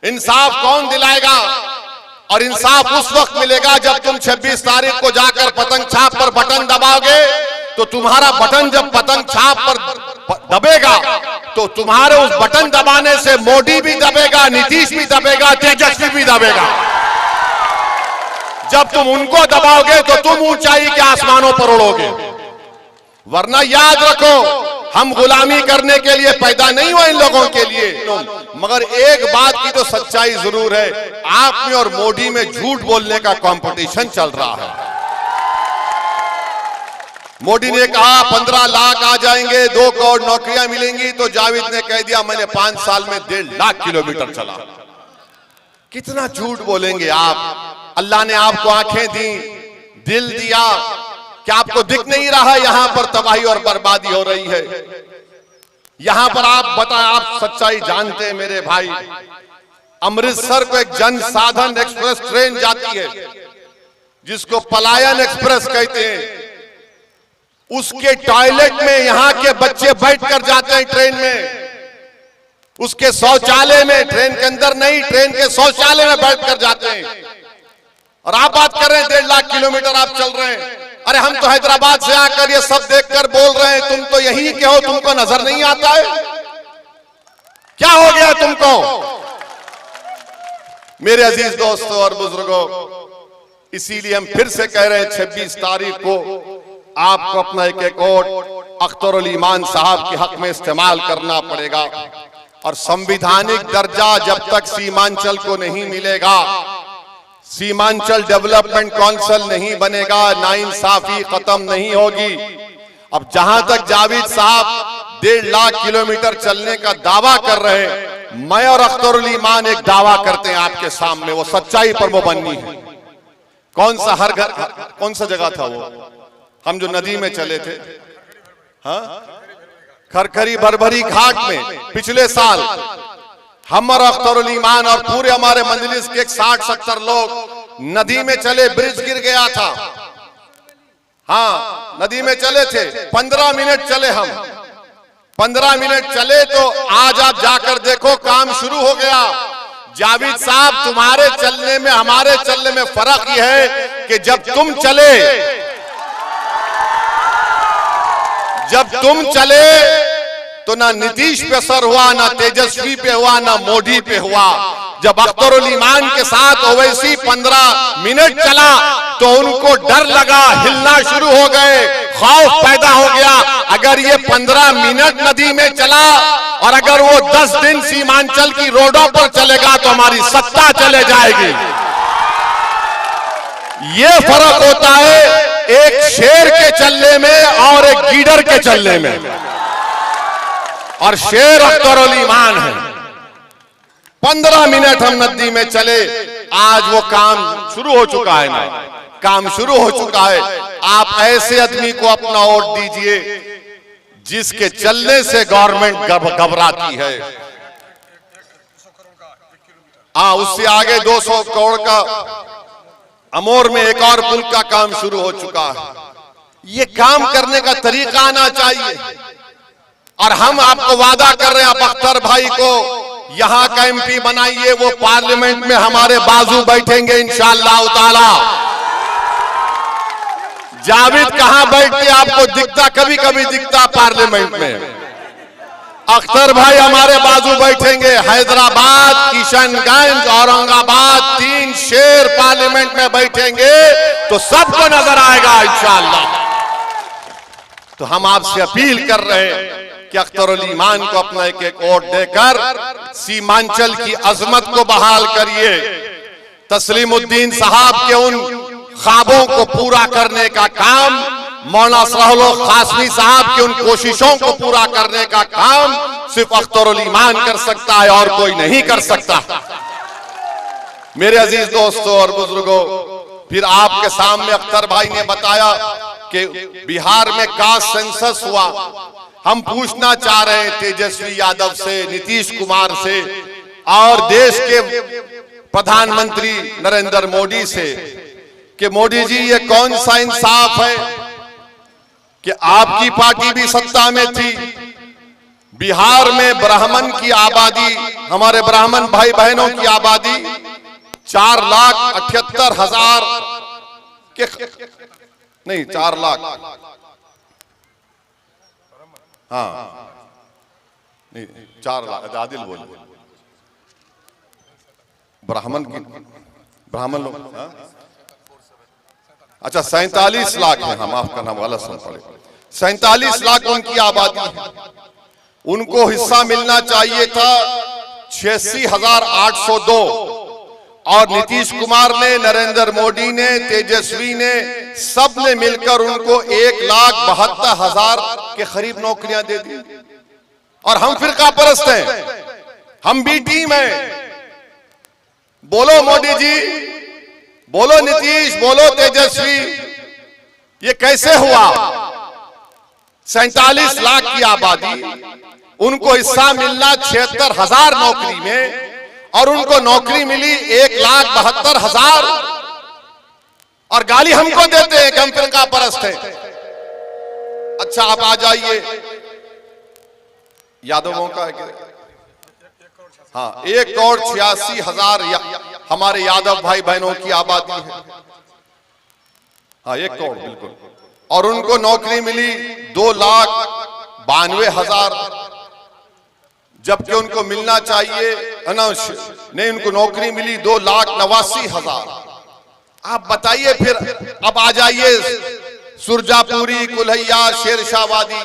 इंसाफ कौन दिलाएगा? और इंसाफ उस वक्त मिलेगा जब तुम 26 तारीख को जाकर पतंग छाप पर बटन दबाओगे, तो तुम्हारा बटन जब पतंग छाप पर दबेगा तो तुम्हारे उस बटन दबाने से मोदी भी दबेगा, नीतीश भी दबेगा, तेजस्वी भी दबेगा। जब तुम उनको दबाओगे तो तुम ऊंचाई के आसमानों पर उड़ोगे। वरना याद रखो, हम गुलामी करने के लिए पैदा नहीं हुए इन लोगों के लिए। मगर एक बात की तो सच्चाई जरूर है, आप में और मोदी में झूठ बोलने का कंपटीशन चल रहा है। मोदी ने कहा 15 लाख आ जाएंगे, 2 करोड़ नौकरियां मिलेंगी, तो जावेद ने कह दिया मैंने 5 साल में 1.5 लाख किलोमीटर चला। कितना झूठ बोलेंगे आप? अल्लाह ने आपको आंखें दी, दिल दिया, क्या आपको दिख नहीं रहा यहां पर तबाही और बर्बादी हो रही है? यहां पर आप बताएं, आप सच्चाई जानते हैं मेरे भाई। अमृतसर को एक जन साधन एक्सप्रेस ट्रेन जाती है जिसको पलायन एक्सप्रेस कहते हैं। उसके टॉयलेट में यहां के बच्चे बैठकर जाते हैं ट्रेन में। उसके शौचालय में, ट्रेन के अंदर नहीं, ट्रेन के शौचालय में बैठकर जाते हैं। और आप बात कर रहे हैं 1.5 लाख किलोमीटर आप चल रहे हैं। अरे हम तो हैदराबाद से आकर ये सब देखकर बोल रहे हैं, तुम तो यही के हो, तुमको नजर नहीं आता है? क्या हो गया तुमको? मेरे अजीज दोस्तों और बुजुर्गों, इसीलिए हम फिर से कह रहे हैं 26 तारीख को आपको अपना एक वोट अख्तरुल ईमान साहब के हक में इस्तेमाल करना पड़ेगा। और संवैधानिक दर्जा जब तक सीमांचल को नहीं मिलेगा, सीमांचल डेवलपमेंट काउंसिल नहीं बनेगा, नाइंसाफी खत्म नहीं होगी। अब जहां तक जावेद साहब 1.5 लाख किलोमीटर चलने का दावा कर रहे हैं, मैं और अख्तरुल ईमान एक दावा करते हैं आपके सामने, वो सच्चाई पर वो बननी है। कौन सा हर घर, कौन सा जगह था वो हम जो नदी में चले थे? हाँ, खरखरी भरभरी घाट में पिछले साल हम और अख्तरुल ईमान और पूरे हमारे मजलिस के 60-70 लोग नदी में चले, ब्रिज गिर गया था। हाँ, नदी में चले थे, 15 मिनट चले हम, 15 मिनट चले तो आज आप जाकर देखो काम शुरू हो गया। जावेद साहब, तुम्हारे चलने में हमारे चलने में फर्क यह है कि जब तुम चले तो ना नीतीश पे असर हुआ, ना तेजस्वी पे हुआ, ना मोदी पे हुआ। जब अख्तरुल ईमान के साथ ओवैसी 15 मिनट चला तो उनको डर लगा, हिलना शुरू हो गए, खौफ पैदा हो गया। अगर ये 15 मिनट नदी में चला और अगर वो 10 दिन सीमांचल की रोडों पर चलेगा तो हमारी सत्ता चले जाएगी। ये फर्क होता है एक शेर के चलने में और एक गीदड़ के चलने में। और शेर अख्तरुल ईमान है। 15 मिनट हम नदी में चले, आज वो काम शुरू हो चुका है ना, काम शुरू हो चुका है। आप ऐसे आदमी को अपना वोट दीजिए जिसके चलने से गवर्नमेंट घबराती है। हाँ, उससे आगे 200 करोड़ का अमोर में एक और पुल का काम शुरू हो चुका है। ये काम करने का तरीका आना चाहिए। और हम आपको वादा कर रहे हैं, आप अख्तर भाई को यहां का एमपी बनाइए, वो पार्लियामेंट में हमारे बाजू बैठेंगे इंशाअल्लाह ताला। जावेद कहां बैठते आपको दिखता? कभी कभी दिखता पार्लियामेंट में। अख्तर भाई हमारे बाजू बैठेंगे। हैदराबाद, किशनगंज, औरंगाबाद, 3 शेर पार्लियामेंट में बैठेंगे तो सबको नजर आएगा इंशाअल्लाह। तो हम आपसे अपील कर रहे हैं कि अख्तरुल ईमान को अपना एक वोट देकर सीमांचल की अजमत को बहाल करिए। तस्लीमुद्दीन साहब के उन ख्वाबों को पूरा करने का काम, मौलाना असरहुल कासमी साहब की उन कोशिशों को पूरा करने का काम सिर्फ अख्तरुल ईमान कर सकता है और कोई नहीं कर सकता। मेरे अजीज दोस्तों और बुजुर्गों, फिर आपके सामने अख्तर भाई ने बताया कि बिहार में कास्ट सेंसस हुआ। हम पूछना चाह रहे हैं तेजस्वी यादव से, नीतीश कुमार से और देश के प्रधानमंत्री नरेंद्र मोदी से कि मोदी जी ये कौन सा इंसाफ है कि आपकी पार्टी भी सत्ता में थी, बिहार में ब्राह्मण की आबादी, हमारे ब्राह्मण भाई बहनों की आबादी 4,78,000 के नहीं 4 लाख, हाँ नहीं 4 लाख, आदिल बोल, ब्राह्मण लोग, हाँ? अच्छा 47 लाख है, हम माफ करना गलत सुन पड़े, 47 लाख उनकी आबादी है। उनको हिस्सा मिलना चाहिए था 86,802 और नीतीश कुमार ने, नरेंद्र मोदी ने, तेजस्वी ने, सब ने मिलकर उनको 1,72,000 के करीब नौकरियां दे दी। और हम फिरका परस्त हैं, हम भी टीम हैं। बोलो मोदी जी, बोलो नीतीश, बोलो तेजस्वी, ये कैसे हुआ? 47 लाख की आबादी, उनको हिस्सा मिलना 76,000 नौकरी में, और उनको नौकरी मिली 1,72,000 और गाली हमको देते हैं कि हम फिरका परस्त हैं। अच्छा आप आ जाइए, यादवों का है क्या? हाँ 1,86,000 हमारे यादव भाई बहनों की आबादी है। हाँ 1 करोड़ बिल्कुल। और उनको नौकरी मिली 2,92,000, जबकि उनको मिलना चाहिए नहीं, उनको नौकरी मिली 2,89,000। आप बताइए फिर। अब आ जाइए सुरजापुरी, कुल्हैया, शेरशाहवादी।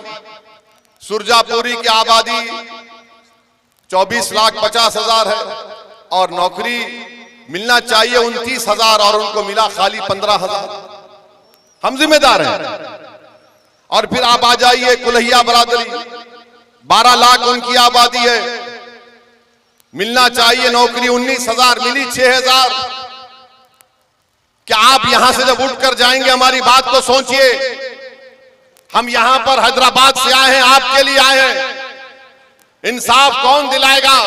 सुरजापुरी की आबादी 24,50,000 है और नौकरी मिलना चाहिए 29,000 और उनको मिला खाली 15,000। हम जिम्मेदार हैं। और फिर आप आ जाइए कुल्हैया बरादरी, 12 लाख उनकी आबादी है, मिलना चाहिए नौकरी 19,000, मिली 6,000। क्या आप यहां से जब उठकर जाएंगे, हमारी बात को सोचिए। हम यहां पर हैदराबाद से आए हैं, आपके लिए आए हैं। इंसाफ कौन दिलाएगा?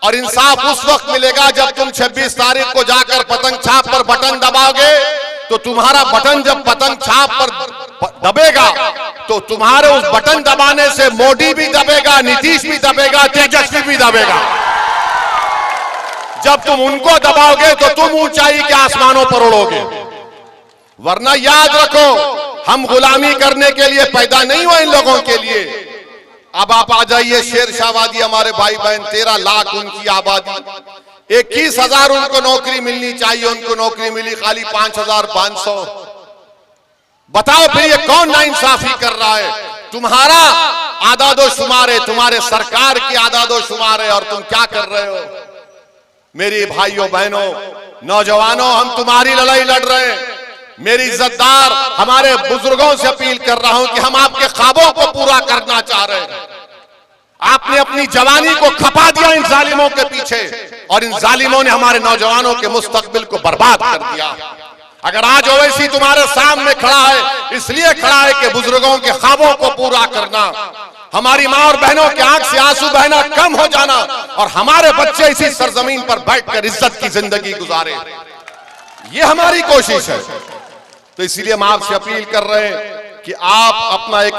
और इंसाफ उस वक्त मिलेगा जब तुम 26 तारीख को जाकर पतंग छाप पर बटन दबाओगे। तो तुम्हारा बटन जब पतंग छाप पर दबेगा तो तुम्हारे उस बटन दबाने से मोदी भी दबेगा, नीतीश भी दबेगा, तेजस्वी भी दबेगा। जब तुम उनको दबाओगे तो तुम ऊंचाई के आसमानों पर उड़ोगे। वरना याद रखो, हम गुलामी करने के लिए पैदा नहीं हुए इन लोगों के लिए। अब आप आ जाइए शेरशाहवादी, हमारे भाई बहन 13 लाख उनकी आबादी, 21,000 उनको नौकरी मिलनी चाहिए, उनको नौकरी मिली खाली 5,500। बताओ फिर ये कौन नाइंसाफी कर रहा है? तुम्हारा आदादो शुमार है, तुम्हारे सरकार की आदादो शुमार है, और तुम क्या कर रहे हो? मेरी भाइयों बहनों, नौजवानों, हम तुम्हारी लड़ाई लड़ रहे हैं। मेरी इज्जतदार हमारे बुजुर्गों से अपील कर रहा हूं कि हम आपके ख्वाबों को पूरा करना चाह रहे हैं। आपने अपनी जवानी को खपा दिया इन जालिमों के पीछे, और इन जालिमों ने हमारे नौजवानों के मुस्तकबिल को बर्बाद कर दिया। अगर आज ओवैसी तुम्हारे सामने खड़ा है, इसलिए खड़ा है कि बुजुर्गों के ख्वाबों को पूरा करना, हमारी मां और बहनों के आंख से आंसू बहना कम हो जाना, और हमारे बच्चे इसी सरजमीन पर बैठकर इज्जत की जिंदगी गुजारे, ये हमारी कोशिश है। तो इसलिए हम आपसे अपील कर रहे हैं कि आप अपना एक